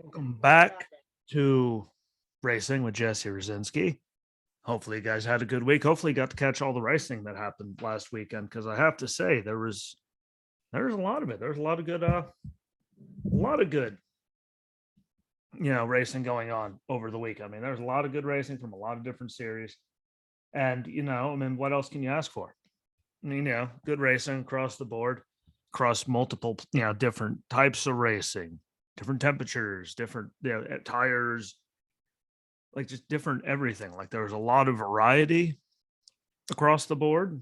Welcome back to Racing with Jesse Rosinski. Hopefully, you guys had a good week. Hopefully, you got to catch all the racing that happened last weekend because I have to say there's a lot of it. There's a lot of good racing going on over the week. I mean, there's a lot of good racing from a lot of different series, and what else can you ask for? I mean, good racing across the board, across multiple different types of racing, different temperatures, different tires, like just different everything. Like there was a lot of variety across the board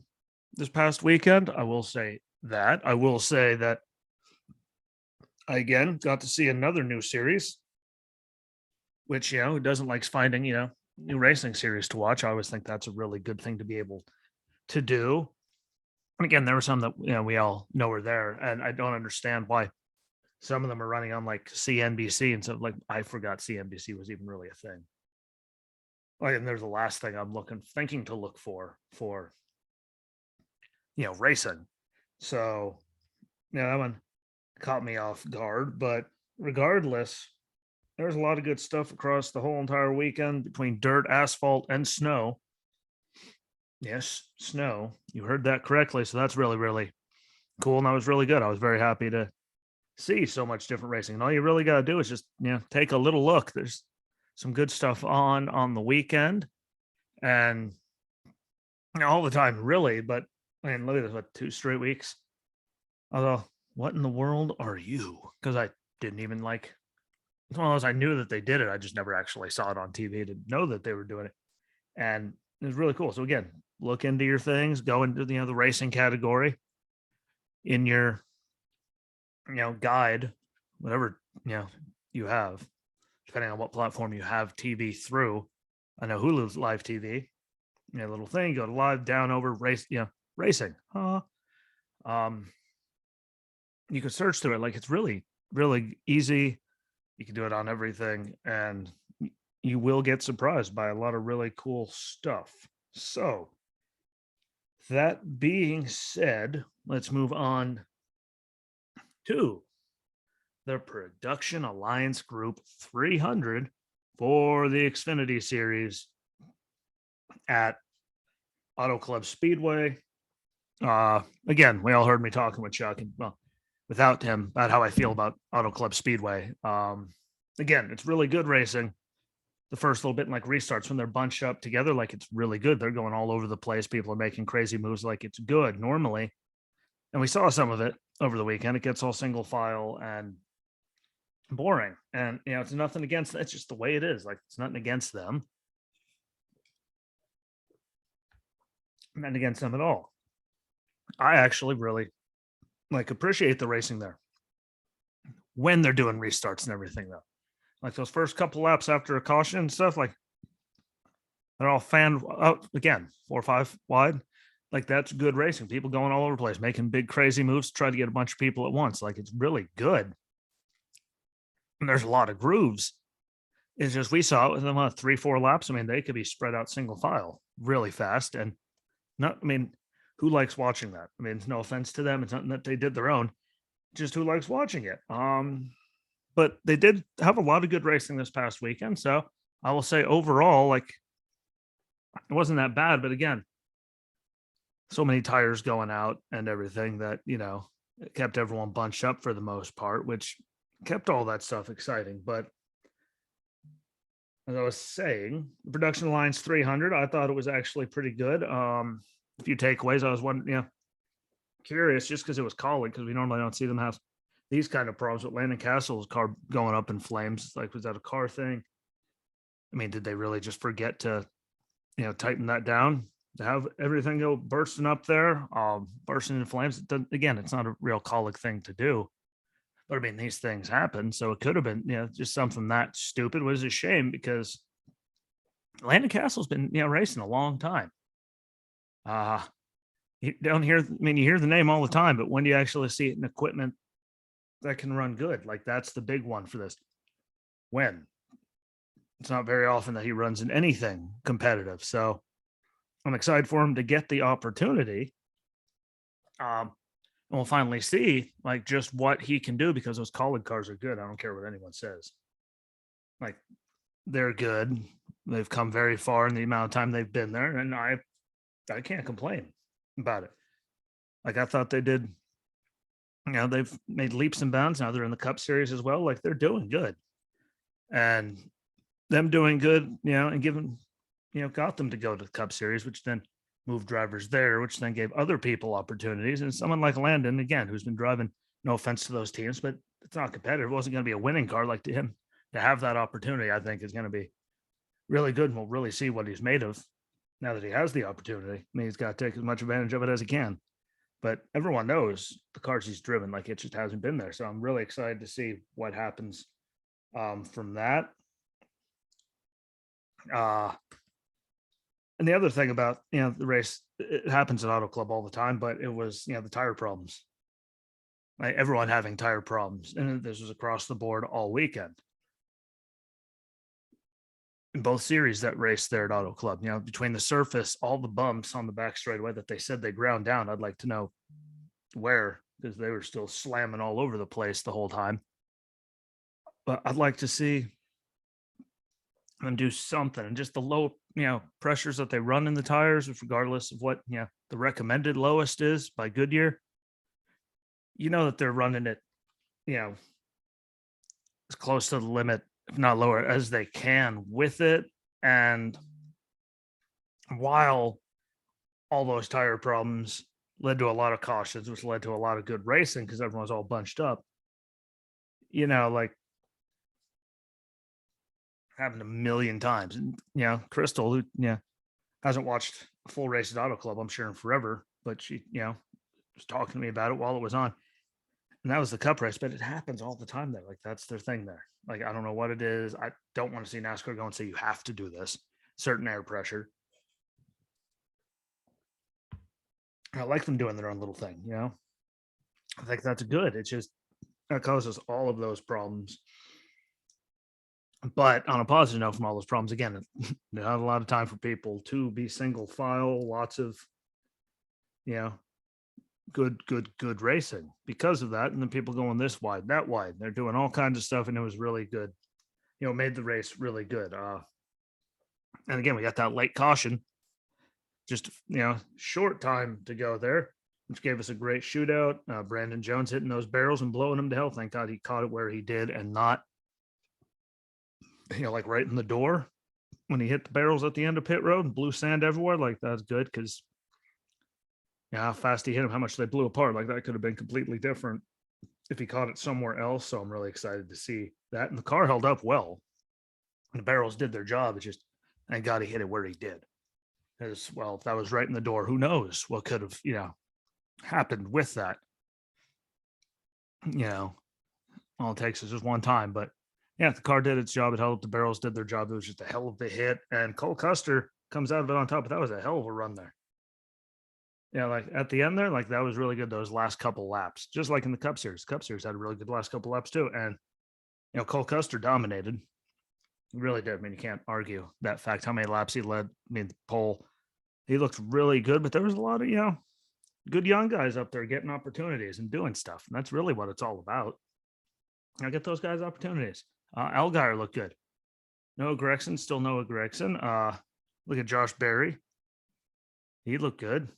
this past weekend. I will say that. I will say that I again got to see another new series, which who doesn't like finding new racing series to watch. I always think that's a really good thing to be able to do. And again, there were some that we all know are there, and I don't understand why some of them are running on like CNBC and stuff. Like I forgot CNBC was even really a thing. Like, and there's the last thing I'm thinking to look for racing. So that one caught me off guard. But regardless, there's a lot of good stuff across the whole entire weekend between dirt, asphalt, and snow. Yes, snow. You heard that correctly. So that's really, really cool. And that was really good. I was very happy to see so much different racing. And all you really got to do is just take a little look. There's some good stuff on the weekend, and all the time, really. But man, look at this, what, 2 straight weeks? Although, what in the world are you? Because I didn't even like. It's one of those, I knew that they did it. I just never actually saw it on TV to know that they were doing it, and it was really cool. So again, look into your things, go into the racing category in your guide, whatever you have, depending on what platform you have TV through. I know Hulu's live TV. Little thing, go to live, down, over, race, racing. You can search through it. Like it's really, really easy. You can do it on everything, and you will get surprised by a lot of really cool stuff. So, that being said, let's move on to the Production Alliance Group 300 for the Xfinity Series at Auto Club Speedway. Again, we all heard me talking with Chuck, and well, without him, about how I feel about Auto Club Speedway. Again, it's really good racing. The first little bit, like restarts when they're bunched up together, like it's really good. They're going all over the place. People are making crazy moves, like it's good normally. And we saw some of it over the weekend. It gets all single file and boring. And it's nothing against, it's just the way it is. Like it's nothing against them. Nothing against them at all. I actually really appreciate the racing there when they're doing restarts and everything, though. Like those first couple laps after a caution and stuff, like they're all fan out again, 4 or 5 wide. Like that's good racing. People going all over the place, making big crazy moves, to try to get a bunch of people at once. Like it's really good. And there's a lot of grooves. It's just we saw it with them 3-4 laps. I mean, they could be spread out single file really fast. And not, I mean, who likes watching that? I mean, it's no offense to them. It's not that they did their own, just who likes watching it. But they did have a lot of good racing this past weekend. So I will say overall, like it wasn't that bad. But again, so many tires going out and everything that, it kept everyone bunched up for the most part, which kept all that stuff exciting. But as I was saying, the Production Alliance 300, I thought it was actually pretty good. A few takeaways. I was curious just because it was Colleague, because we normally don't see them have these kind of problems with Landon Castle's car going up in flames. Like, was that a car thing? I mean, did they really just forget to, tighten that down to have everything go bursting up there, bursting in flames? Again, it's not a real Colleague thing to do. But I mean, these things happen. So it could have been, just something that stupid. It was a shame because Landon Castle's been, racing a long time. You don't hear, I mean, you hear the name all the time, but when do you actually see it in equipment that can run good? Like that's the big one for this. When? It's not very often that he runs in anything competitive. So I'm excited for him to get the opportunity. And we'll finally see like just what he can do, because those Colleague cars are good. I don't care what anyone says. Like they're good. They've come very far in the amount of time they've been there, and I can't complain about it. Like I thought they did. They've made leaps and bounds. Now they're in the Cup Series as well. Like they're doing good, and them doing good, and giving, got them to go to the Cup Series, which then moved drivers there, which then gave other people opportunities. And someone like Landon, again, who's been driving, no offense to those teams, but it's not competitive. It wasn't going to be a winning car. Like to him to have that opportunity, I think is going to be really good. And we'll really see what he's made of now that he has the opportunity. I mean, he's got to take as much advantage of it as he can. But everyone knows the cars he's driven, like it just hasn't been there. So I'm really excited to see what happens from that. And the other thing about the race, it happens at Auto Club all the time, but it was the tire problems. Like everyone having tire problems, and this was across the board all weekend. In both series that raced there at Auto Club, between the surface, all the bumps on the back straightaway that they said they ground down, I'd like to know where, because they were still slamming all over the place the whole time. But I'd like to see them do something, and just the low, pressures that they run in the tires, regardless of what, the recommended lowest is by Goodyear, that they're running it, as close to the limit, if not lower, as they can with it. And while all those tire problems led to a lot of cautions, which led to a lot of good racing because everyone was all bunched up, like happened a million times. And, Crystal, who, hasn't watched a full race at Auto Club, I'm sure, in forever, but she, was talking to me about it while it was on. And that was the Cup race, but it happens all the time there. Like that's their thing there. Like, I don't know what it is. I don't want to see NASCAR go and say, you have to do this, certain air pressure. I like them doing their own little thing, I think that's good. It's just, that causes all of those problems. But on a positive note, from all those problems, again, not a lot of time for people to be single file, lots of, good racing because of that. And then people going this wide, that wide, they're doing all kinds of stuff. And it was really good, made the race really good. And again, we got that late caution, just, short time to go there, which gave us a great shootout. Brandon Jones hitting those barrels and blowing them to hell. Thank God he caught it where he did and not, like right in the door when he hit the barrels at the end of pit road and blew sand everywhere. Like that's good because how fast he hit him, how much they blew apart. Like that could have been completely different if he caught it somewhere else. So I'm really excited to see that. And the car held up well. And the barrels did their job. It's just, thank God he hit it where he did. As well, if that was right in the door, who knows what could have, happened with that. All it takes is just one time. But yeah, the car did its job. It held up. The barrels did their job. It was just a hell of a hit. And Cole Custer comes out of it on top. But that was a hell of a run there. Like at the end there, like that was really good. Those last couple laps, just like in the Cup Series. Cup Series had a really good last couple laps too. And, Cole Custer dominated. He really did. I mean, you can't argue that fact. How many laps he led. I mean, the pole, he looked really good, but there was a lot of, good young guys up there getting opportunities and doing stuff. And that's really what it's all about. Get those guys opportunities. Allgaier looked good. Noah Gregson, still Noah Gregson. Look at Josh Berry. He looked good.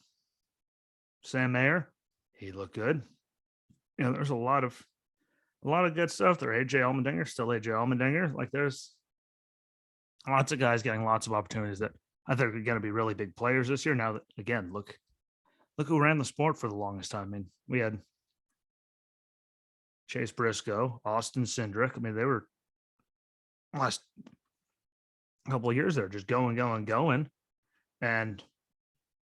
Sam Mayer, he looked good. There's a lot of good stuff there. AJ Allmendinger, still AJ Allmendinger. Like there's lots of guys getting lots of opportunities that I think are going to be really big players this year. Now that, again, look who ran the sport for the longest time. I mean, we had Chase Briscoe, Austin Cindric. I mean, they were last couple of years there just going. And,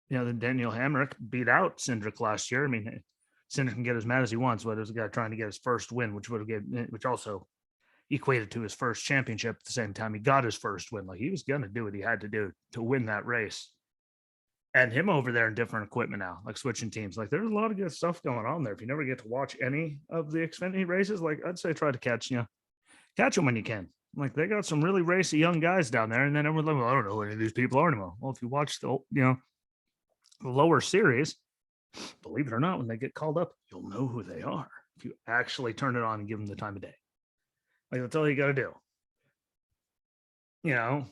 then Daniel Hamrick beat out Cindric last year. I mean, Cindric can get as mad as he wants, but it was a guy trying to get his first win, which also equated to his first championship at the same time he got his first win. Like he was going to do what he had to do to win that race. And him over there in different equipment now, like switching teams. Like there's a lot of good stuff going on there. If you never get to watch any of the Xfinity races, like I'd say try to catch them when you can. Like they got some really racy young guys down there. And then everyone's like, well, I don't know who any of these people are anymore. Well, if you watch the, lower series, believe it or not, when they get called up, you'll know who they are if you actually turn it on and give them the time of day. Like that's all you got to do. you know,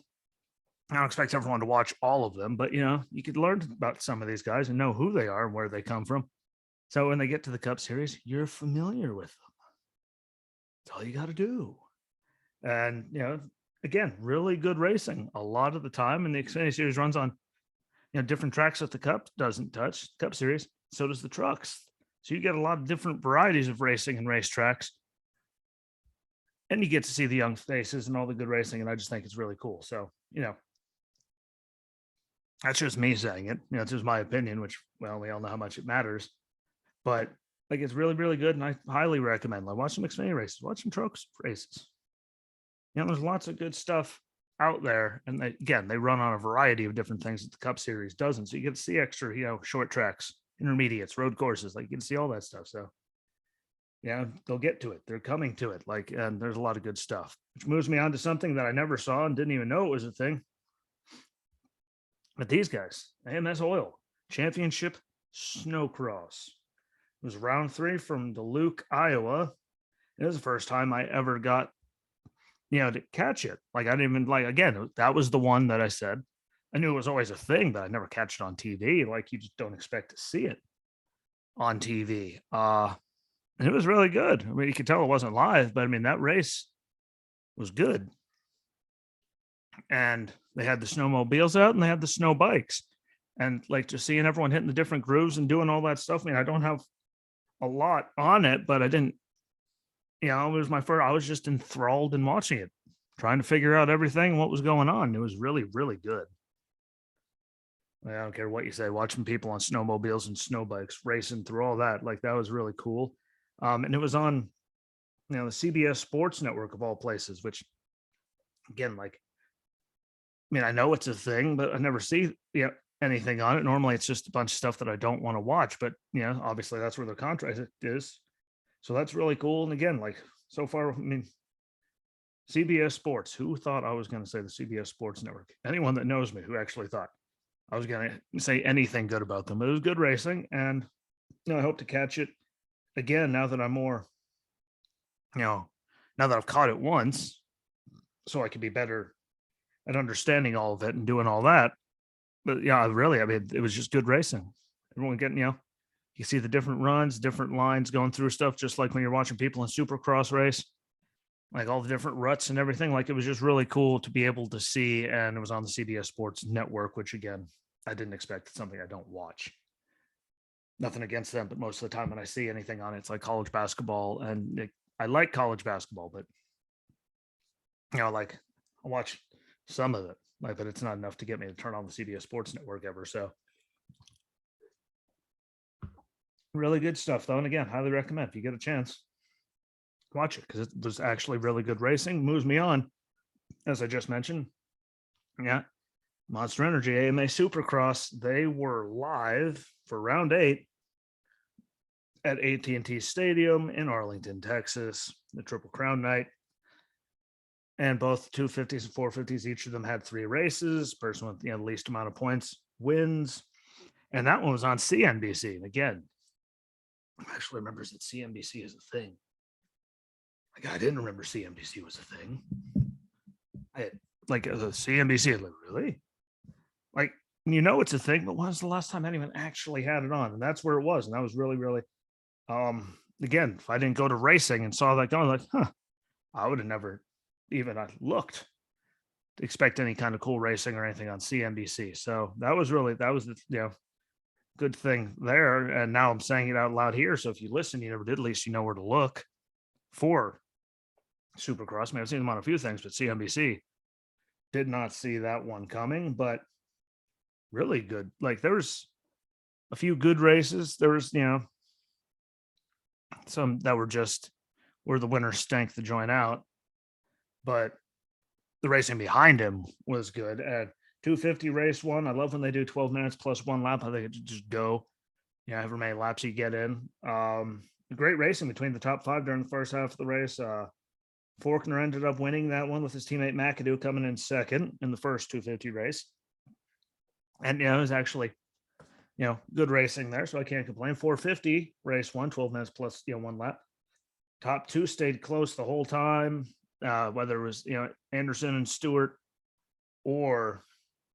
I don't expect everyone to watch all of them, but you could learn about some of these guys and know who they are and where they come from. So when they get to the Cup Series, you're familiar with them. That's all you got to do. And again, really good racing a lot of the time. And the Xfinity Series runs on different tracks that the Cup doesn't touch. Cup Series, so does the trucks. So you get a lot of different varieties of racing and racetracks. And you get to see the young faces and all the good racing. And I just think it's really cool. So, that's just me saying it. It's just my opinion, which, well, we all know how much it matters. But like, it's really, really good. And I highly recommend, like, watch some Xfinity races, watch some trucks races. There's lots of good stuff out there. And they run on a variety of different things that the Cup Series doesn't. So you get to see extra, short tracks, intermediates, road courses. Like, you can see all that stuff. So they'll get to it. They're coming to it. Like, and there's a lot of good stuff, which moves me on to something that I never saw and didn't even know it was a thing. But these guys, AMSOIL Championship SnoCross. It was round 3 from Duluth, Iowa. It was the first time I ever got, to catch it. Like, I didn't even, again, that was the one that I said. I knew it was always a thing, but I never catch it on TV. Like, you just don't expect to see it on TV. And it was really good. I mean, you could tell it wasn't live, but I mean, that race was good. And they had the snowmobiles out and they had the snow bikes. And like, just seeing everyone hitting the different grooves and doing all that stuff. I mean, I don't have a lot on it, but I didn't, it was my first, I was just enthralled in watching it, trying to figure out everything, what was going on. It was really, really good. I don't care what you say, watching people on snowmobiles and snow bikes racing through all that. Like, that was really cool. And it was on, the CBS Sports Network of all places, which, again, like, I mean, I know it's a thing, but I never see anything on it. Normally, it's just a bunch of stuff that I don't want to watch. But obviously, that's where the contract is. So that's really cool. And again, like, so far, I mean, CBS Sports. Who thought I was going to say the CBS Sports Network? Anyone that knows me who actually thought I was going to say anything good about them. It was good racing, and I hope to catch it again now that I'm more, now that I've caught it once, so I can be better at understanding all of it and doing all that. But really, I mean, it was just good racing. Everyone getting, you see the different runs, different lines going through stuff, just like when you're watching people in SuperCross race, like all the different ruts and everything. Like, it was just really cool to be able to see. And it was on the CBS Sports Network, which, again, I didn't expect. It's something I don't watch. Nothing against them, but most of the time when I see anything on it, it's like college basketball. And I like college basketball, but, like, I watch some of it, like, but it's not enough to get me to turn on the CBS Sports Network ever. So really good stuff, though. And again, highly recommend, if you get a chance, watch it, because it was actually really good racing. Moves me on, as I just mentioned. Monster Energy AMA SuperCross, they were live for round 8 at AT&T Stadium in Arlington, Texas, the Triple Crown night. And both 250s and 450s, each of them had 3 races. Person with the least amount of points wins. And that one was on CNBC. And again, I actually remember that CNBC is a thing. Like, I didn't remember CNBC was a thing. I had, like, the CNBC, like, really? Like, it's a thing, but when was the last time anyone actually had it on? And that's where it was. And that was really, really, again, if I didn't go to racing and saw that going, like, I would have never even looked to expect any kind of cool racing or anything on CNBC. So that was the good thing there. And now I'm saying it out loud here. So if you listen, you never did, at least you know where to look for SuperCross. I mean, I've seen them on a few things, but CNBC, did not see that one coming, but really good. Like, there was a few good races. There was, some that were just where the winner stank the joint out, but the racing behind him was good. At 250 race 1, I love when they do 12 minutes plus 1 lap. I think it just go, however many laps you get in. Great racing between the top 5 during the first half of the race. Faulkner ended up winning that one with his teammate McAdoo coming in second in the first 250 race. And, it was actually, good racing there, so I can't complain. 450 race 1, 12 minutes plus, 1 lap. Top 2 stayed close the whole time. Whether it was, Anderson and Stewart or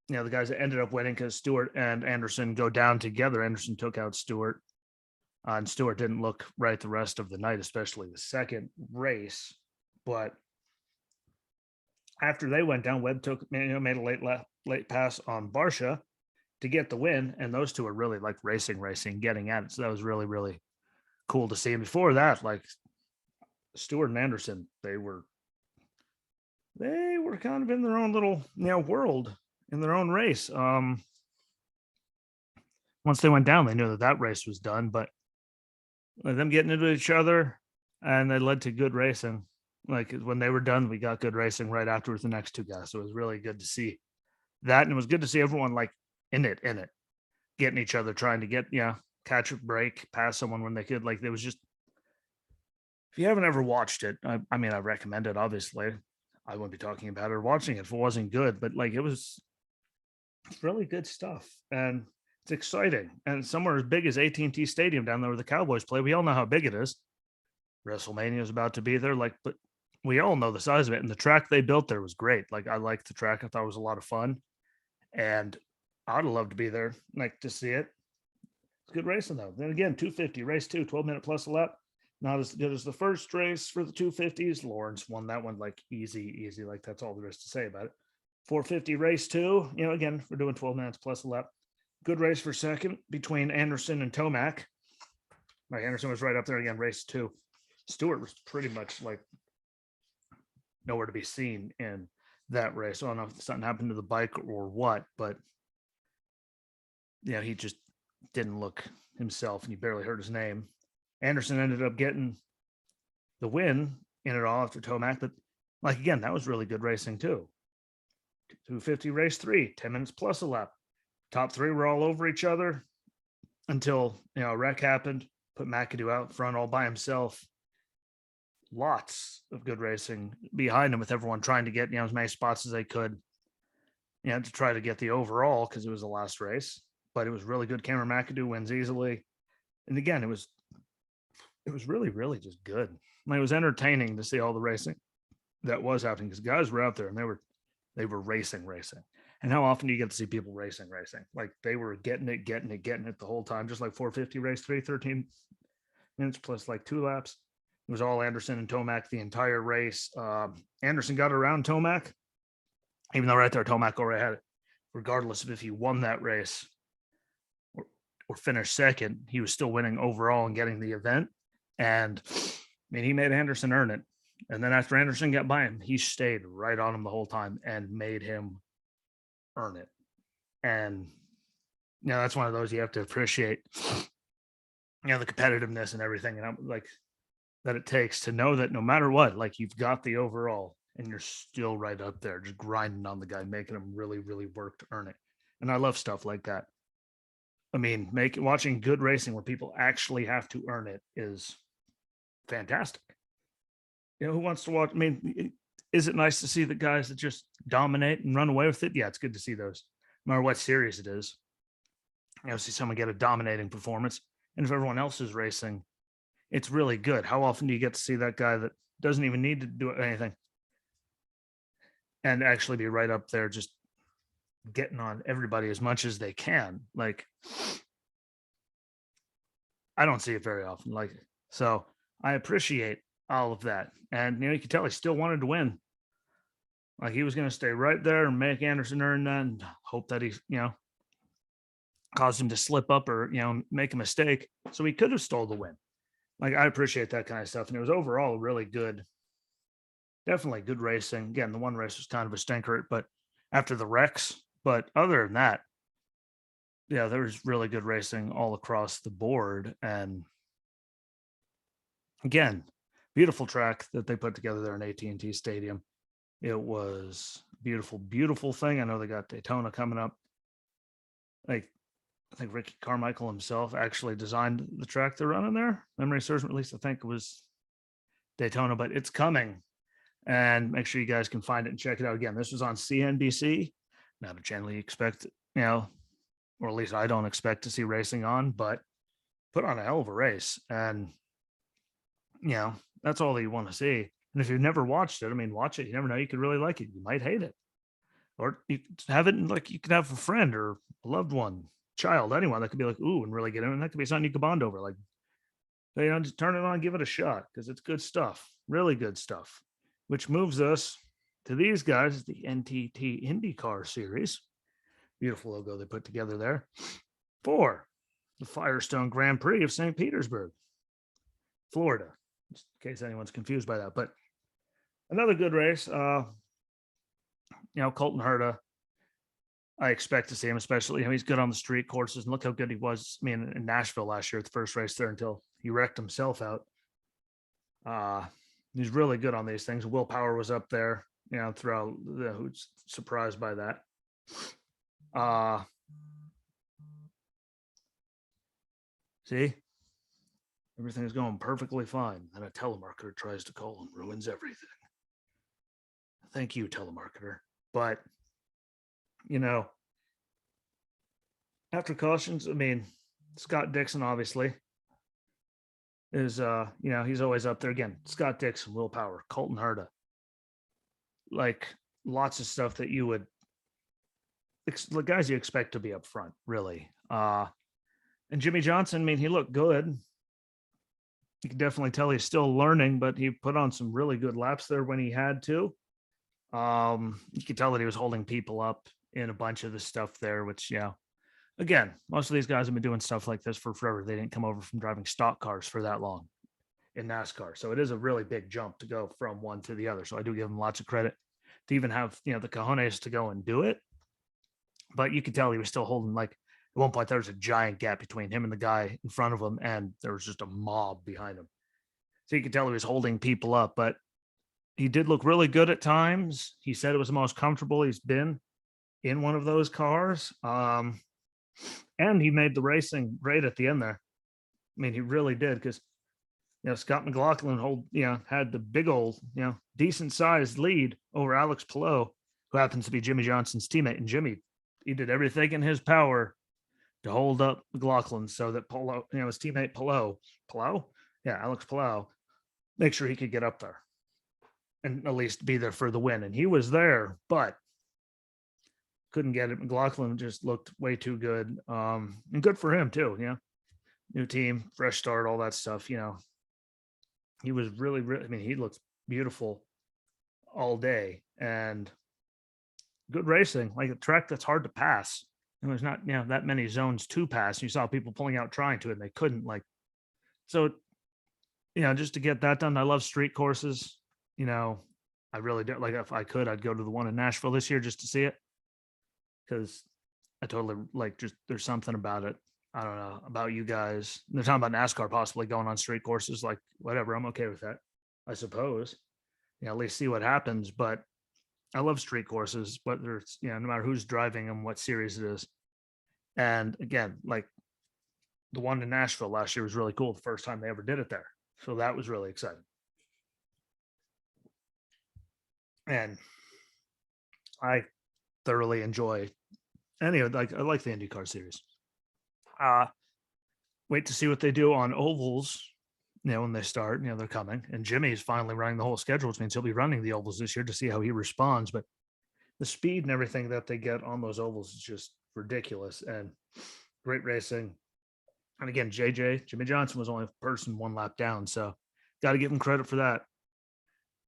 the guys that ended up winning, because Stewart and Anderson go down together. Anderson took out Stewart, and Stewart didn't look right the rest of the night, especially the second race. But after they went down, Webb made a late pass on Barsha to get the win, and those two are really like racing, getting at it. So that was really, really cool to see. And before that, like Stewart and Anderson, they were kind of in their own little world, in their own race. Once they went down, they knew that race was done, but them getting into each other, and they led to good racing. Like when they were done, we got good racing right afterwards, the next two guys. So it was really good to see that. And it was good to see everyone like in it, getting each other, trying to get, catch a break, pass someone when they could. Like there was just, if you haven't ever watched it, I mean, I recommend it, obviously. I wouldn't be talking about it or watching it if it wasn't good, but like it's really good stuff. And it's exciting. And somewhere as big as AT&T Stadium down there where the Cowboys play, we all know how big it is. WrestleMania is about to be there. Like, but we all know the size of it. And the track they built there was great. Like, I liked the track. I thought it was a lot of fun. And I'd love to be there, like to see it. It's good racing though. Then again, 250 race 2, 12-minute plus a lap. Not as good as the first race for the 250s. Lawrence won that one like easy. Like that's all there is to say about it. 450 race 2. Again, we're doing 12 minutes plus a lap. Good race for second between Anderson and Tomac. Like Anderson was right up there again, race 2. Stewart was pretty much like nowhere to be seen in that race. I don't know if something happened to the bike or what, but he just didn't look himself, and you barely heard his name. Anderson ended up getting the win in it all after Tomac, but like again, that was really good racing too. 250 race 3, 10 minutes plus a lap. Top 3 were all over each other until a wreck happened, put McAdoo out front all by himself. Lots of good racing behind him, with everyone trying to get as many spots as they could, to try to get the overall, because it was the last race. But it was really good. Cameron McAdoo wins easily, and again, it was really, really just good. It was entertaining to see all the racing that was happening, because guys were out there and they were racing. And how often do you get to see people racing? Like they were getting it the whole time, just like 450 race 3, 13 minutes plus like 2 laps. It was all Anderson and Tomac the entire race. Anderson got around Tomac, even though right there Tomac already had it. Regardless of if he won that race or finished second, he was still winning overall and getting the event. And he made Anderson earn it. And then after Anderson got by him, he stayed right on him the whole time and made him earn it. And that's one of those you have to appreciate, the competitiveness and everything, and I'm like that it takes to know that no matter what, like you've got the overall and you're still right up there, just grinding on the guy, making him really, really work to earn it. And I love stuff like that. Watching good racing where people actually have to earn it is fantastic. Who wants to watch? Is it nice to see the guys that just dominate and run away with it? Yeah, it's good to see those, no matter what series it is. See someone get a dominating performance. And if everyone else is racing, it's really good. How often do you get to see that guy that doesn't even need to do anything and actually be right up there, just getting on everybody as much as they can? Like, I don't see it very often. So I appreciate all of that. And, you can tell he still wanted to win. Like he was going to stay right there and make Anderson earn that, and hope that he, caused him to slip up or, make a mistake. So he could have stole the win. Like, I appreciate that kind of stuff. And it was overall really good. Definitely good racing. Again, the one race was kind of a stinker, but after the wrecks, but other than that, yeah, there was really good racing all across the board. And again, beautiful track that they put together there in AT&T Stadium. It was beautiful, beautiful thing. I know they got Daytona coming up. Like, I think Ricky Carmichael himself actually designed the track they're running there. Memory serves me, at least I think it was Daytona, but it's coming. And make sure you guys can find it and check it out. Again, this was on CNBC. Not a channel you expect, or at least I don't expect to see racing on, but put on a hell of a race. And, that's all that you want to see. And if you've never watched it, watch it. You never know. You could really like it. You might hate it. or you have it like you could have a friend or a loved one, child, anyone that could be like, ooh, and really get in. And that could be something you could bond over. Like, just turn it on, give it a shot because it's good stuff, really good stuff. Which moves us to these guys, the NTT IndyCar Series. Beautiful logo they put together there for the FireStone Grand Prix of St. Petersburg, Florida, just in case anyone's confused by that. But another good race. Colton Herta, I expect to see him, especially, he's good on the street courses. And look how good he was, in Nashville last year at the first race there until he wrecked himself out. He's really good on these things. Will Power was up there, throughout who's surprised by that. See, everything's going perfectly fine. And a telemarketer tries to call and ruins everything. Thank you, telemarketer. But, after cautions, Scott Dixon obviously is, he's always up there again. Scott Dixon, Will Power, Colton Herta, like lots of stuff that you would, the guys you expect to be up front, really. And Jimmy Johnson, he looked good. You can definitely tell he's still learning, but he put on some really good laps there when he had to. You could tell that he was holding people up in a bunch of the stuff there, which, again, most of these guys have been doing stuff like this for forever. They didn't come over from driving stock cars for that long in NASCAR. So it is a really big jump to go from one to the other. So I do give him lots of credit to even have, the cojones to go and do it. But you could tell he was still holding, like, at one point there was a giant gap between him and the guy in front of him, and there was just a mob behind him. So you could tell he was holding people up, but he did look really good at times. He said it was the most comfortable he's been in one of those cars. And he made the racing great at the end there. He really did, because Scott McGlaughlin had the big old, decent sized lead over Alex Palou, who happens to be Jimmy Johnson's teammate. And Jimmy, he did everything in his power to hold up McGlaughlin so that Palou, his teammate Alex Palou, make sure he could get up there and at least be there for the win. And he was there, but couldn't get it. McGlaughlin just looked way too good. And good for him too. New team, fresh start, all that stuff. He was really, he looked beautiful all day, and good racing, like a track that's hard to pass. And there's not, that many zones to pass. You saw people pulling out trying to, and they couldn't. So, just to get that done. I love street courses. I really do. Like, if I could, I'd go to the one in Nashville this year just to see it, because I totally just there's something about it. I don't know about you guys. They're talking about NASCAR possibly going on street courses. Like, whatever, I'm okay with that, I suppose. At least see what happens. But I love street courses, whether it's, no matter who's driving them, what series it is. And again, like the one in Nashville last year was really cool. The first time they ever did it there. So that was really exciting. And I thoroughly enjoy I like the IndyCar series. Wait to see what they do on ovals. When they start, they're coming. And Jimmy's finally running the whole schedule, which means he'll be running the ovals this year to see how he responds. But the speed and everything that they get on those ovals is just ridiculous, and great racing. And again, Jimmy Johnson was only a person one lap down, so got to give him credit for that.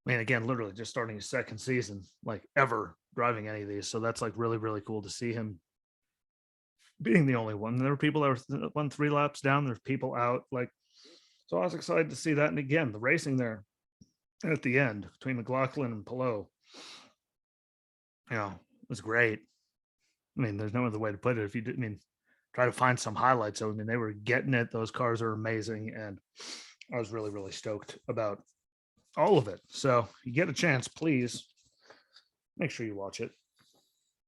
Again, literally just starting his second season, like, ever driving any of these. So that's like really, really cool to see him being the only one. There were people that were 1-3 laps down. There's people out, so I was excited to see that. And again, the racing there at the end between McGlaughlin and Palou, was great. There's no other way to put it. If you didn't, try to find some highlights. So, they were getting it. Those cars are amazing. And I was really, really stoked about all of it. So you get a chance, please make sure you watch it,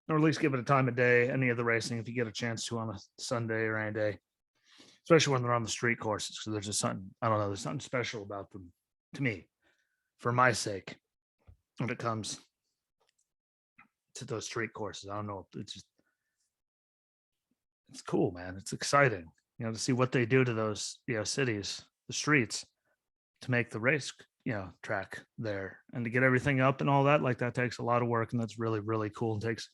or at least give it a time of day. Any of the racing, if you get a chance to, on a Sunday or any day, especially when they're on the street courses, because there's just something, I don't know, there's something special about them to me, for my sake, when it comes to those street courses. I don't know, it's cool, man. It's exciting, to see what they do to those, cities, the streets, to make the race, track there, and to get everything up and all that, like that takes a lot of work, and that's really, really cool, and takes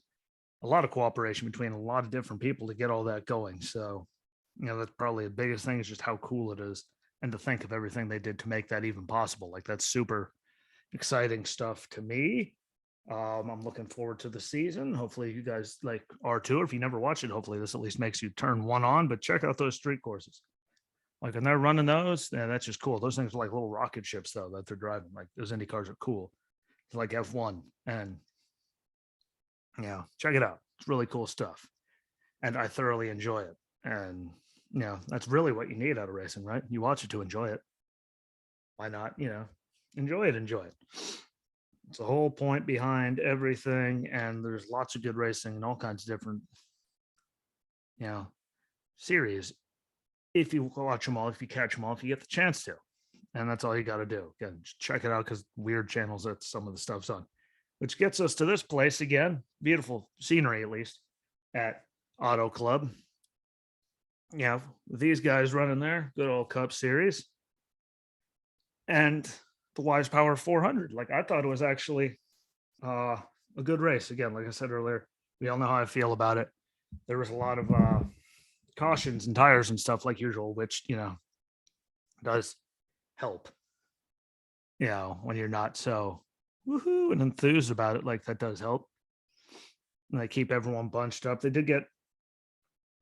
a lot of cooperation between a lot of different people to get all that going. So, that's probably the biggest thing, is just how cool it is. And to think of everything they did to make that even possible. Like, that's super exciting stuff to me. I'm looking forward to the season. Hopefully you guys are too. Or if you never watch it, hopefully this at least makes you turn one on. But check out those street courses. Like, when they're running those, yeah, that's just cool. Those things are like little rocket ships, though, that they're driving. Like, those Indy cars are cool. It's like F1. And check it out. It's really cool stuff. And I thoroughly enjoy it. And that's really what you need out of racing, right? You watch it to enjoy it. Why not, enjoy it, enjoy it. It's the whole point behind everything. And there's lots of good racing and all kinds of different, series. If you watch them all, if you catch them all, if you get the chance to. And that's all you got to do. Again, just check it out, because weird channels that some of the stuff's on. Which gets us to this place again. Beautiful scenery, at least, at Auto Club. These guys running there, good old Cup Series. And the Wise Power 400. Like, I thought it was actually a good race. Again, like I said earlier, we all know how I feel about it. There was a lot of cautions and tires and stuff like usual, which, does help, when you're not so woohoo and enthused about it. Like, that does help. And they keep everyone bunched up. They did get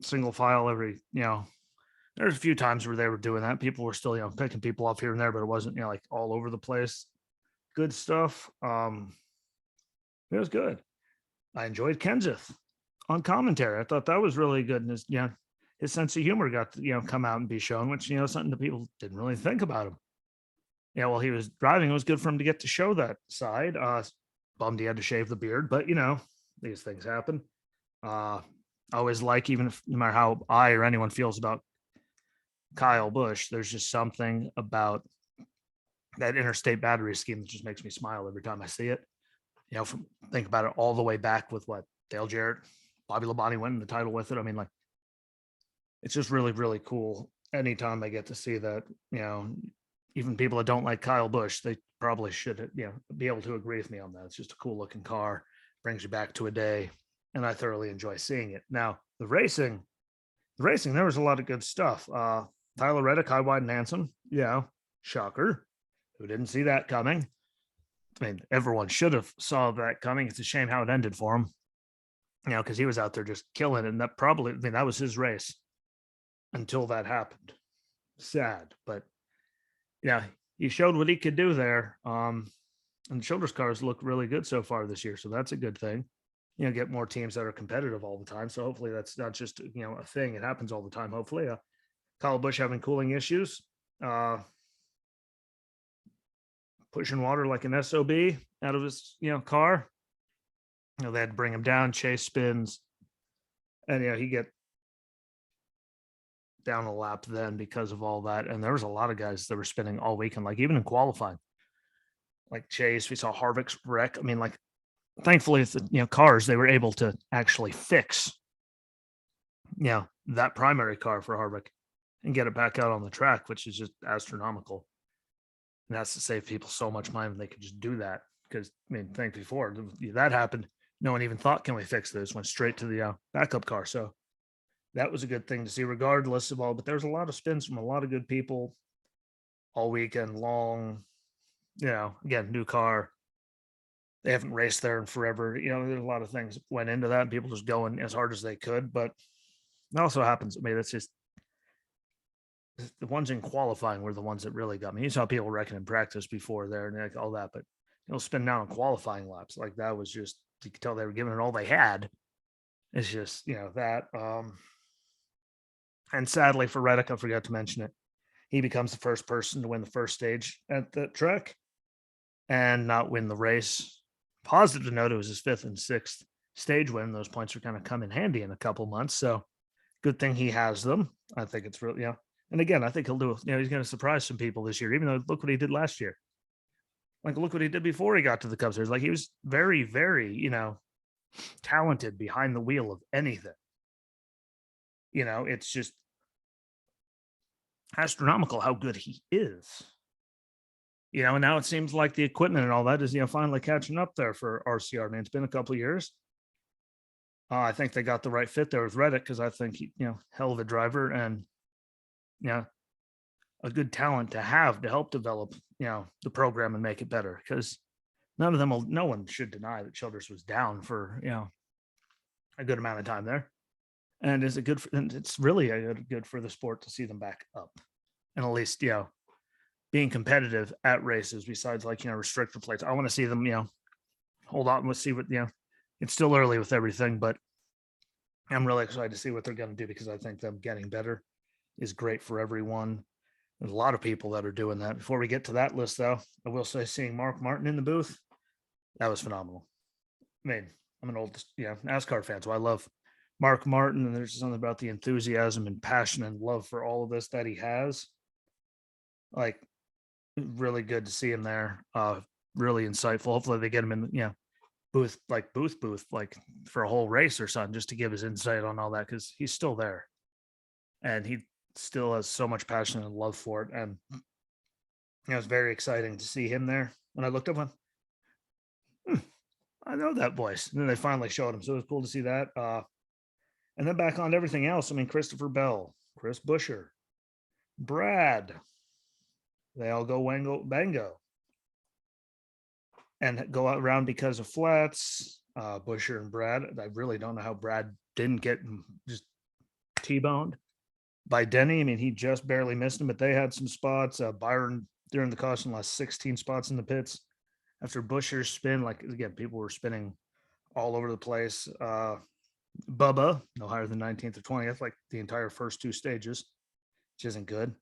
single file every, there's a few times where they were doing that. People were still, picking people off here and there, but it wasn't, like all over the place. Good stuff. It was good. I enjoyed Kenseth on commentary. I thought that was really good. And his sense of humor got to, come out and be shown, which, something that people didn't really think about him. While he was driving, it was good for him to get to show that side. Bummed he had to shave the beard, but these things happen. I always like, even if no matter how I or anyone feels about Kyle Busch, there's just something about that interstate battery scheme that just makes me smile every time I see it. Think about it all the way back with what Dale Jarrett, Bobby Labonte winning the title with it. I mean, like, it's just really, really cool. Anytime I get to see that, even people that don't like Kyle Busch, they probably should, be able to agree with me on that. It's just a cool looking car, brings you back to a day, and I thoroughly enjoy seeing it. Now, the racing, there was a lot of good stuff. Tyler Reddick, high, wide, and handsome. Shocker. Who didn't see that coming? I mean, everyone should have saw that coming. It's a shame how it ended for him. Because he was out there just killing it. And that probably, that was his race until that happened. Sad, but he showed what he could do there. And Childress cars look really good so far this year. So that's a good thing. Get more teams that are competitive all the time. So hopefully that's not just, a thing. It happens all the time. Hopefully, Kyle Busch having cooling issues, pushing water like an SOB out of his, car. They had to bring him down, chase spins, and he get down a lap then because of all that. And there was a lot of guys that were spinning all weekend, like even in qualifying, like Chase. We saw Harvick's wreck. I mean, like, thankfully, it's the cars they were able to actually fix, that primary car for Harvick and get it back out on the track, which is just astronomical. And that's to save people so much money when they could just do that. Because think before that happened, no one even thought, can we fix this? Went straight to the backup car. So that was a good thing to see, regardless of all. But there's a lot of spins from a lot of good people all weekend long. Again, new car. They haven't raced there in forever. There's a lot of things went into that, and people just going as hard as they could. But it also happens. That's just the ones in qualifying were the ones that really got me. You saw people wrecking in practice before there and like all that, but spin down on qualifying laps. Like, that was just, you could tell they were giving it all they had. It's just, that. And sadly for Reddick, I forgot to mention it. He becomes the first person to win the first stage at the track and not win the race. Positive to note, it was his fifth and sixth stage win. Those points are kind of come in handy in a couple months. So good thing he has them. I think it's really, And again, I think he'll do, he's going to surprise some people this year, even though look what he did last year. Like, look what he did before he got to the Cup Series. Like, he was very, very, talented behind the wheel of anything. It's just astronomical how good he is. And now it seems like the equipment and all that is, finally catching up there for RCR. I mean, it's been a couple of years. I think they got the right fit there with Reddick because I think hell of a driver and a good talent to have to help develop the program and make it better. Because no one should deny that Childress was down for a good amount of time there. And is it good? And it's really good for the sport to see them back up, and at least being competitive at races besides restrictor plates. I want to see them hold on. Let's see what it's still early with everything, but I'm really excited to see what they're going to do because I think them getting better is great for everyone. There's a lot of people that are doing that. Before we get to that list, though, I will say seeing Mark Martin in the booth, that was phenomenal. I mean, I'm an old NASCAR fan, so I love Mark Martin, and there's something about the enthusiasm and passion and love for all of this that he has. Like, really good to see him there. Really insightful. Hopefully they get him in booth like for a whole race or something, just to give his insight on all that, because he's still there and he still has so much passion and love for it. And it was very exciting to see him there. When I looked up I know that voice. And then they finally showed him, so it was cool to see that. And then back on to everything else. I mean, Christopher Bell, Chris Buescher, Brad, they all go Wango Bango and go out around because of flats. Buescher and Brad. I really don't know how Brad didn't get just T-boned by Denny. I mean, he just barely missed him, but they had some spots. Byron during the caution lost 16 spots in the pits after Buescher's spin. Like, again, people were spinning all over the place. Bubba, no higher than 19th or 20th, like the entire first two stages, which isn't good.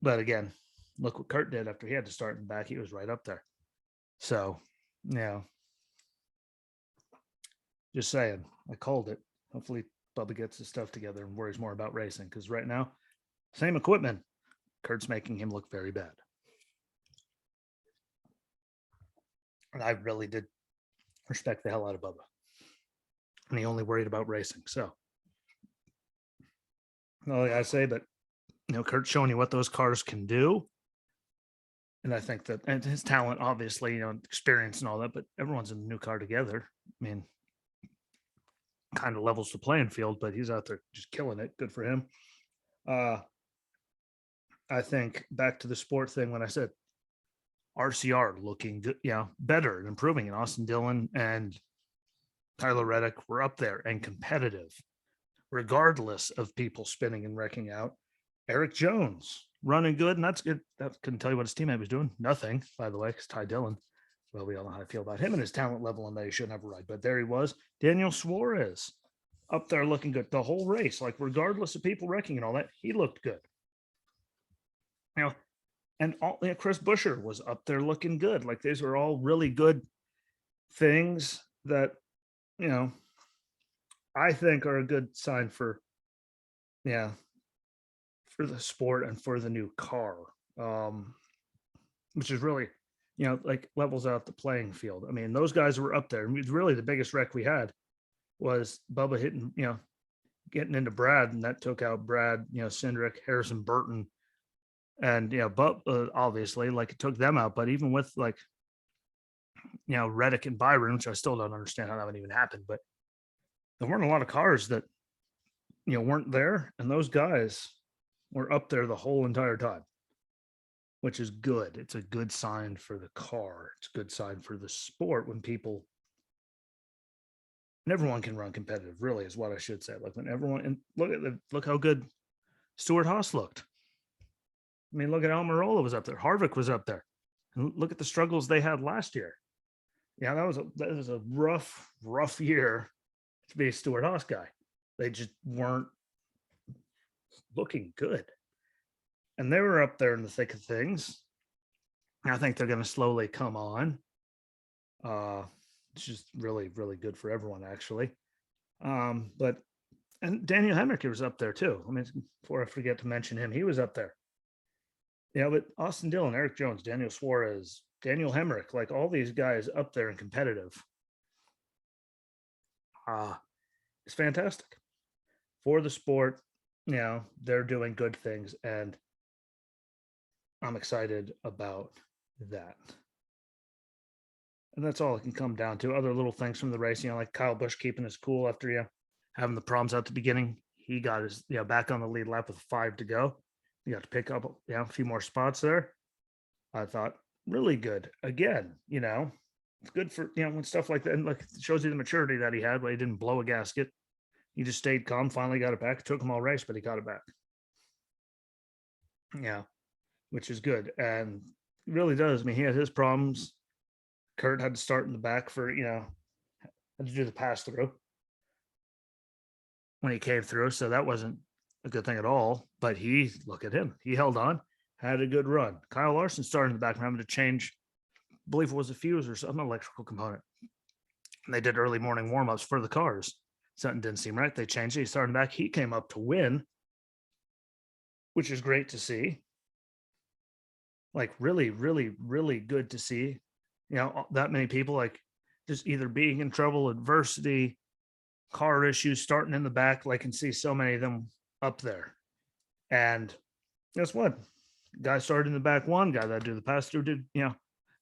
But again, look what Kurt did after he had to start and back. He was right up there. So, just saying, I called it. Hopefully Bubba gets his stuff together and worries more about racing, because right now, same equipment, Kurt's making him look very bad. And I really did respect the hell out of Bubba. And he only worried about racing. So, like I say, but Kurt's showing you what those cars can do. And I think that, and his talent, obviously, experience and all that, but everyone's in the new car together. I mean, kind of levels the playing field, but he's out there just killing it. Good for him. I think back to the sport thing when I said RCR looking good, better and improving, and Austin Dillon and Tyler Reddick were up there and competitive, regardless of people spinning and wrecking out. Eric Jones running good, and that's good. That couldn't tell you what his teammate was doing. Nothing, by the way, because Ty Dillon. Well, we all know how I feel about him and his talent level, and that he shouldn't have a ride. But there he was. Daniel Suarez up there looking good the whole race. Like, regardless of people wrecking and all that, he looked good. And Chris Buescher was up there looking good. Like, these were all really good things that, I think are a good sign for the sport and for the new car, which is really, like, levels out the playing field. I mean, those guys were up there. I mean, really the biggest wreck we had was Bubba hitting, getting into Brad, and that took out Brad, Cindric, Harrison Burton, and but obviously, like, it took them out. But even with, like, Reddick and Byron, which I still don't understand how that would even happen, but there weren't a lot of cars that weren't there, and those guys were up there the whole entire time, which is good. It's a good sign for the car. It's a good sign for the sport when people, and everyone can run competitive, really, is what I should say. Like, when everyone, and look how good Stuart Haas looked. I mean, look at Almirola was up there. Harvick was up there. And look at the struggles they had last year. Yeah, that was a rough year to be a Stuart Haas guy. They just weren't looking good. And they were up there in the thick of things. I think they're going to slowly come on. It's just really, really good for everyone, actually. And Daniel Hemrick was up there too. I mean, before I forget to mention him, he was up there. But Austin Dillon, Eric Jones, Daniel Suarez, Daniel Hemrick, like, all these guys up there and competitive. It's fantastic for the sport. They're doing good things, and I'm excited about that. And that's all it can come down to. Other little things from the race, like Kyle Busch keeping his cool after having the problems at the beginning. He got his back on the lead lap with 5 to go. He got to pick up a few more spots there. I thought really good. Again, it's good for when stuff like that, and like it shows you the maturity that he had. Where he didn't blow a gasket. He just stayed calm. Finally got it back. It took him all race, but he got it back. Yeah, which is good, and it really does. I mean, he had his problems. Kurt had to start in the back for had to do the pass through when he came through, so that wasn't a good thing at all. But look at him. He held on, had a good run. Kyle Larson started in the back and having to change, I believe it was a fuse or some electrical component. And they did early morning warm-ups for the cars. Something didn't seem right. They changed it. He started back. He came up to win, which is great to see. Like really, really, really good to see. That many people like just either being in trouble, adversity, car issues, starting in the back. Like, and see so many of them up there. And guess what? Guy started in the back, one guy that do the pass through did,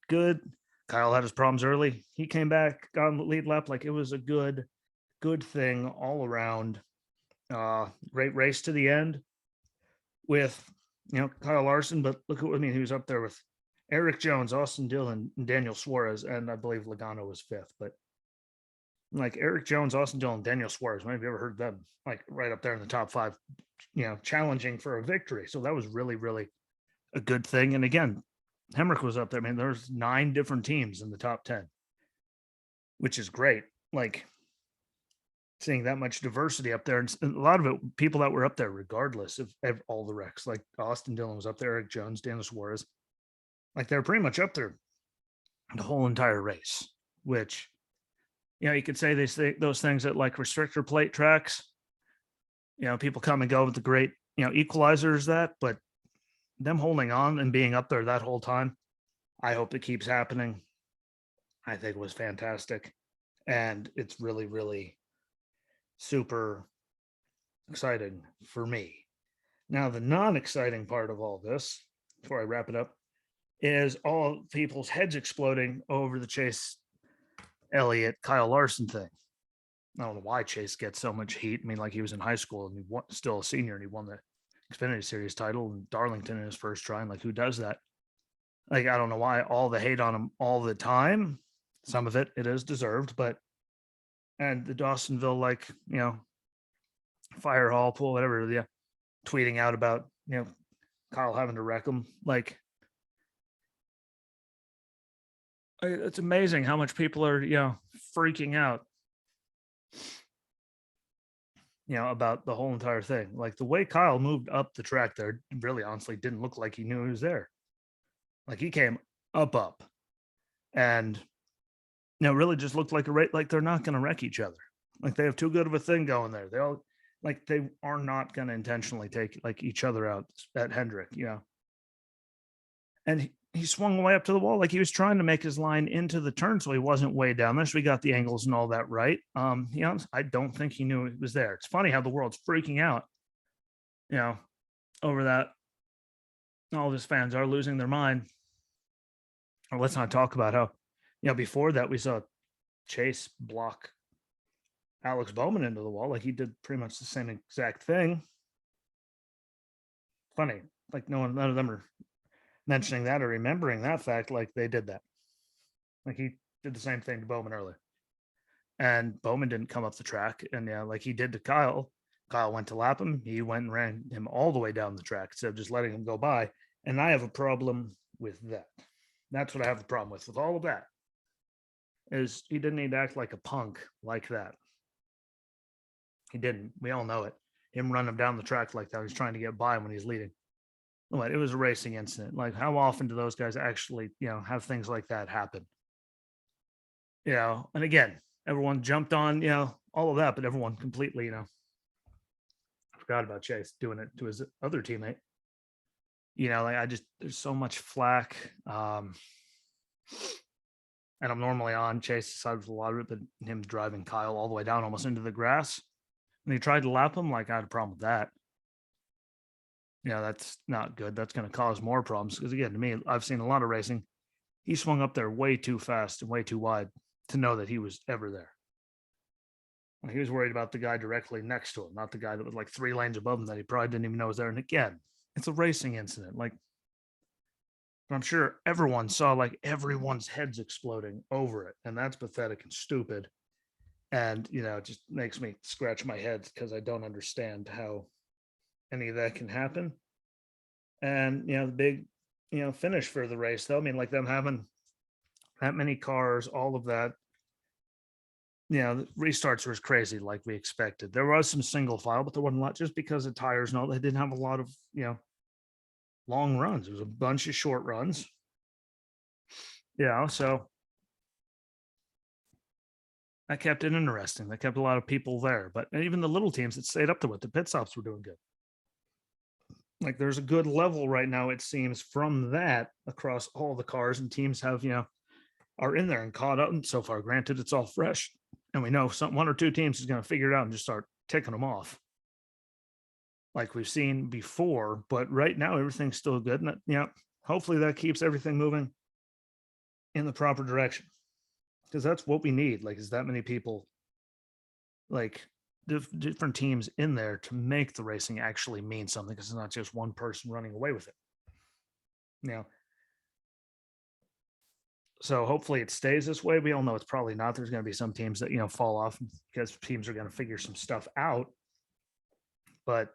good. Kyle had his problems early. He came back, got on the lead lap. Like, it was a good thing all around. Great race to the end with, Kyle Larson. But look at he was up there with Eric Jones, Austin Dillon, and Daniel Suarez, and I believe Logano was 5th. But like Eric Jones, Austin Dillon, Daniel Suarez, maybe you ever heard them? Like right up there in the top 5, challenging for a victory. So that was really, really a good thing. And again, Hemrick was up there. I mean, there's 9 different teams in the top 10, which is great. Like seeing that much diversity up there, and a lot of it, people that were up there, regardless of all the wrecks. Like Austin Dillon was up there, Eric Jones, Daniel Suarez. Like they're pretty much up there the whole entire race, which, you could say they say those things at like restrictor plate tracks. People come and go with the great, equalizers that, but them holding on and being up there that whole time, I hope it keeps happening. I think it was fantastic. And it's really, really super exciting for me. Now, the non-exciting part of all this, before I wrap it up, is all people's heads exploding over the Chase Elliott Kyle Larson thing. I don't know why Chase gets so much heat. I mean, like he was in high school and still a senior, and he won the Xfinity Series title in Darlington in his first try. And like, who does that? Like, I don't know why all the hate on him all the time. Some of it is deserved, but and the Dawsonville, like, fire hall pool, whatever, tweeting out about, Kyle having to wreck him. Like, it's amazing how much people are, freaking out, about the whole entire thing. Like the way Kyle moved up the track there, really honestly didn't look like he knew he was there. Like he came up and, really just looked like a rate, like they're not going to wreck each other. Like they have too good of a thing going there. They all, like, they are not going to intentionally take like each other out at Hendrick, And he swung way up to the wall, like he was trying to make his line into the turn, so he wasn't way down there. So we got the angles and all that right. I don't think he knew it was there. It's funny how the world's freaking out, over that. All of his fans are losing their mind. Or let's not talk about how, before that we saw Chase block Alex Bowman into the wall. Like he did pretty much the same exact thing. Funny, like none of them are mentioning that or remembering that fact. Like they did that. Like he did the same thing to Bowman earlier. And Bowman didn't come up the track. And like he did to Kyle. Kyle went to lap him. He went and ran him all the way down the track instead of just letting him go by. And I have a problem with that. That's what I have the problem with all of that. Is he didn't need to act like a punk like that. He didn't. We all know it. Him running him down the track like that. He's trying to get by when he's leading. But it was a racing incident. Like how often do those guys actually, have things like that happen? And again, everyone jumped on, all of that, but everyone completely, forgot about Chase doing it to his other teammate. Like there's so much flack. And I'm normally on Chase's side with a lot of it, but him driving Kyle all the way down almost into the grass. And he tried to lap him, like I had a problem with that. that's not good. That's going to cause more problems. Because again, to me, I've seen a lot of racing. He swung up there way too fast and way too wide to know that he was ever there. He was worried about the guy directly next to him, not the guy that was like 3 lanes above him that he probably didn't even know was there. And again, it's a racing incident. Like, I'm sure everyone saw like everyone's heads exploding over it. And that's pathetic and stupid. And, it just makes me scratch my head because I don't understand how any of that can happen. And, the big, finish for the race, though, I mean, like them having that many cars, all of that, the restarts was crazy like we expected. There was some single file, but there wasn't a lot just because of tires and all. They didn't have a lot of, long runs. It was a bunch of short runs. So that kept it interesting. That kept a lot of people there. But even the little teams that stayed up to it, the pit stops were doing good. Like there's a good level right now, it seems, from that across all the cars, and teams have, are in there and caught up so far. Granted, it's all fresh. And we know one or two teams is going to figure it out and just start ticking them off like we've seen before. But right now, everything's still good. And, hopefully that keeps everything moving in the proper direction, because that's what we need. Like, is that many people, like different teams in there to make the racing actually mean something, because it's not just one person running away with it. So hopefully it stays this way. We all know it's probably not. There's going to be some teams that, fall off because teams are going to figure some stuff out. But,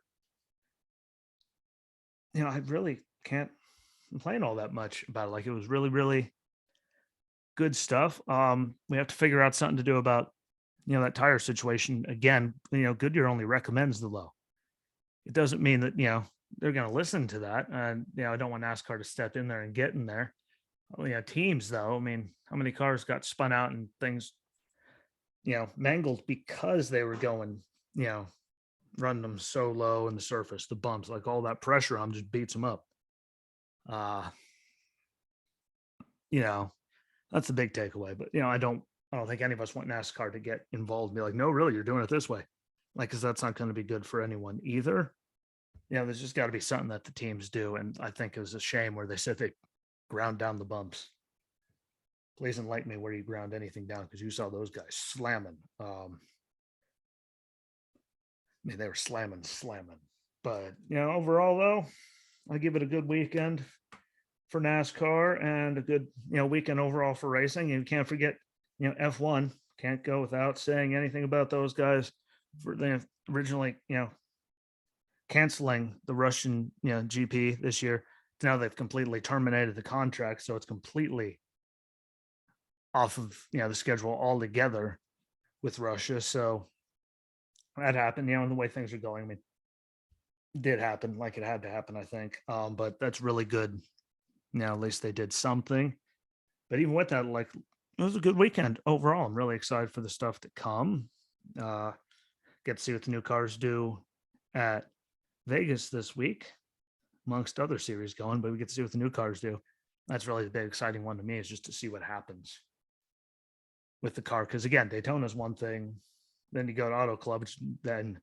I really can't complain all that much about it. Like, it was really, really good stuff. We have to figure out something to do about, that tire situation. Again, Goodyear only recommends the low. It doesn't mean that, they're going to listen to that. And, I don't want NASCAR to step in there and get in there. Oh, yeah, teams though. I mean, how many cars got spun out and things, mangled because they were going, running them so low in the surface, the bumps, like all that pressure on them just beats them up. That's a big takeaway. But I don't think any of us want NASCAR to get involved and be like, no, really, you're doing it this way. Like, because that's not going to be good for anyone either. There's just got to be something that the teams do. And I think it was a shame where they said they ground down the bumps. Please enlighten me where you ground anything down, because you saw those guys slamming. I mean, they were slamming. But, overall, though, I give it a good weekend for NASCAR and a good, weekend overall for racing. You can't forget, F1. Can't go without saying anything about those guys. For they originally, canceling the Russian, GP this year. Now they've completely terminated the contract, so it's completely off of the schedule altogether with Russia. So that happened, and the way things are going, I mean, it did happen like it had to happen, I think. But that's really good. At least they did something. But even with that, like, it was a good weekend overall. I'm really excited for the stuff to come. Get to see what the new cars do at Vegas this week, amongst other series going, but we get to see what the new cars do. That's really the big exciting one to me, is just to see what happens with the car. Because again, Daytona is one thing, then you go to Auto Club, which then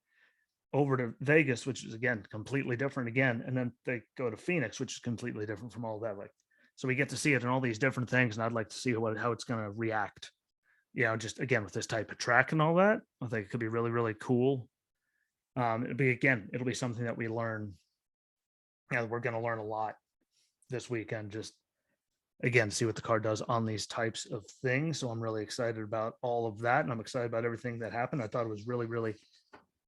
over to Vegas, which is again completely different again, and then they go to Phoenix, which is completely different from all that. Like, so we get to see it in all these different things, and I'd like to see how it's going to react. Just again with this type of track and all that. I think it could be really, really cool. It'll be something that we learn. We're going to learn a lot this weekend. Just again, see what the car does on these types of things. So I'm really excited about all of that, and I'm excited about everything that happened. I thought it was really, really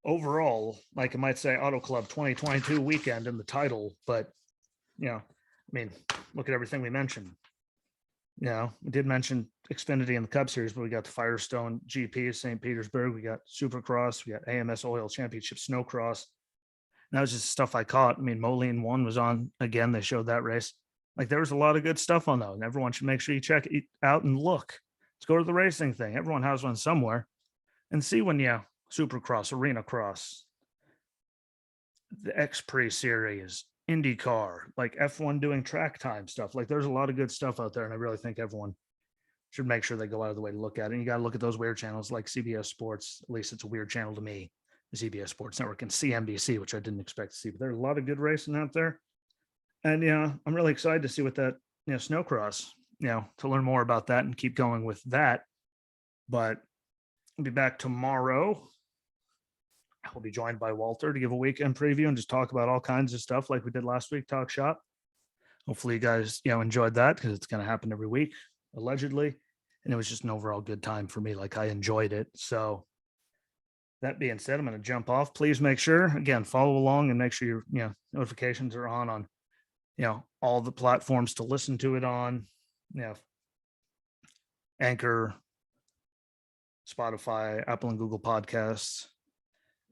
overall, like I might say, Auto Club 2022 weekend in the title. But I mean, look at everything we mentioned. We did mention Xfinity and the Cup Series, but we got the Firestone GP of St. Petersburg. We got SuperCross. We got AMSOIL Championship SnoCross. That was just stuff I caught. I mean, Moline 1 was on again. They showed that race. Like, there was a lot of good stuff on those, and everyone should make sure you check it out and look. Let's go to the racing thing. Everyone has one somewhere, and see when SuperCross, Arena Cross, the Prix Series, IndyCar, like F1 doing track time stuff. Like, there's a lot of good stuff out there, and I really think everyone should make sure they go out of the way to look at it. And you got to look at those weird channels like CBS Sports. At least it's a weird channel to me. CBS Sports Network and CNBC, which I didn't expect to see. But there's a lot of good racing out there. And I'm really excited to see what that, SnoCross, to learn more about that and keep going with that. But I'll be back tomorrow. I'll be joined by Walter to give a weekend preview and just talk about all kinds of stuff like we did last week, Talk Shop. Hopefully you guys, enjoyed that because it's going to happen every week, allegedly. And it was just an overall good time for me. Like I enjoyed it. So that being said, I'm going to jump off. Please make sure, again, follow along and make sure your notifications are on, all the platforms to listen to it on, Anchor, Spotify, Apple and Google Podcasts.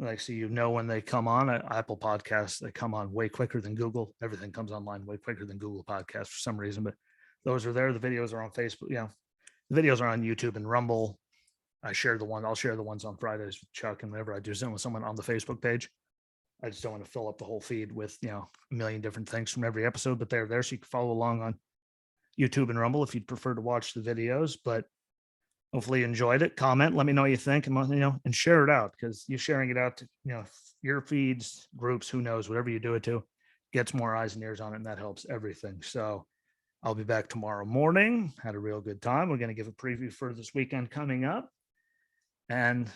Like, so when they come on Apple Podcasts, they come on way quicker than Google. Everything comes online way quicker than Google Podcasts for some reason, but those are there. The videos are on Facebook. The videos are on YouTube and Rumble. I'll share the ones on Fridays with Chuck, and whenever I do Zoom with someone on the Facebook page. I just don't want to fill up the whole feed with, a million different things from every episode, but they're there. So you can follow along on YouTube and Rumble if you'd prefer to watch the videos, but hopefully you enjoyed it. Comment, let me know what you think, and and share it out, because you sharing it out to your feeds, groups, who knows, whatever you do it to, gets more eyes and ears on it, and that helps everything. So I'll be back tomorrow morning. Had a real good time. We're going to give a preview for this weekend coming up, and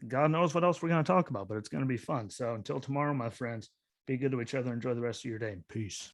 God knows what else we're going to talk about, but it's going to be fun. So until tomorrow, my friends, be good to each other. Enjoy the rest of your day. Peace.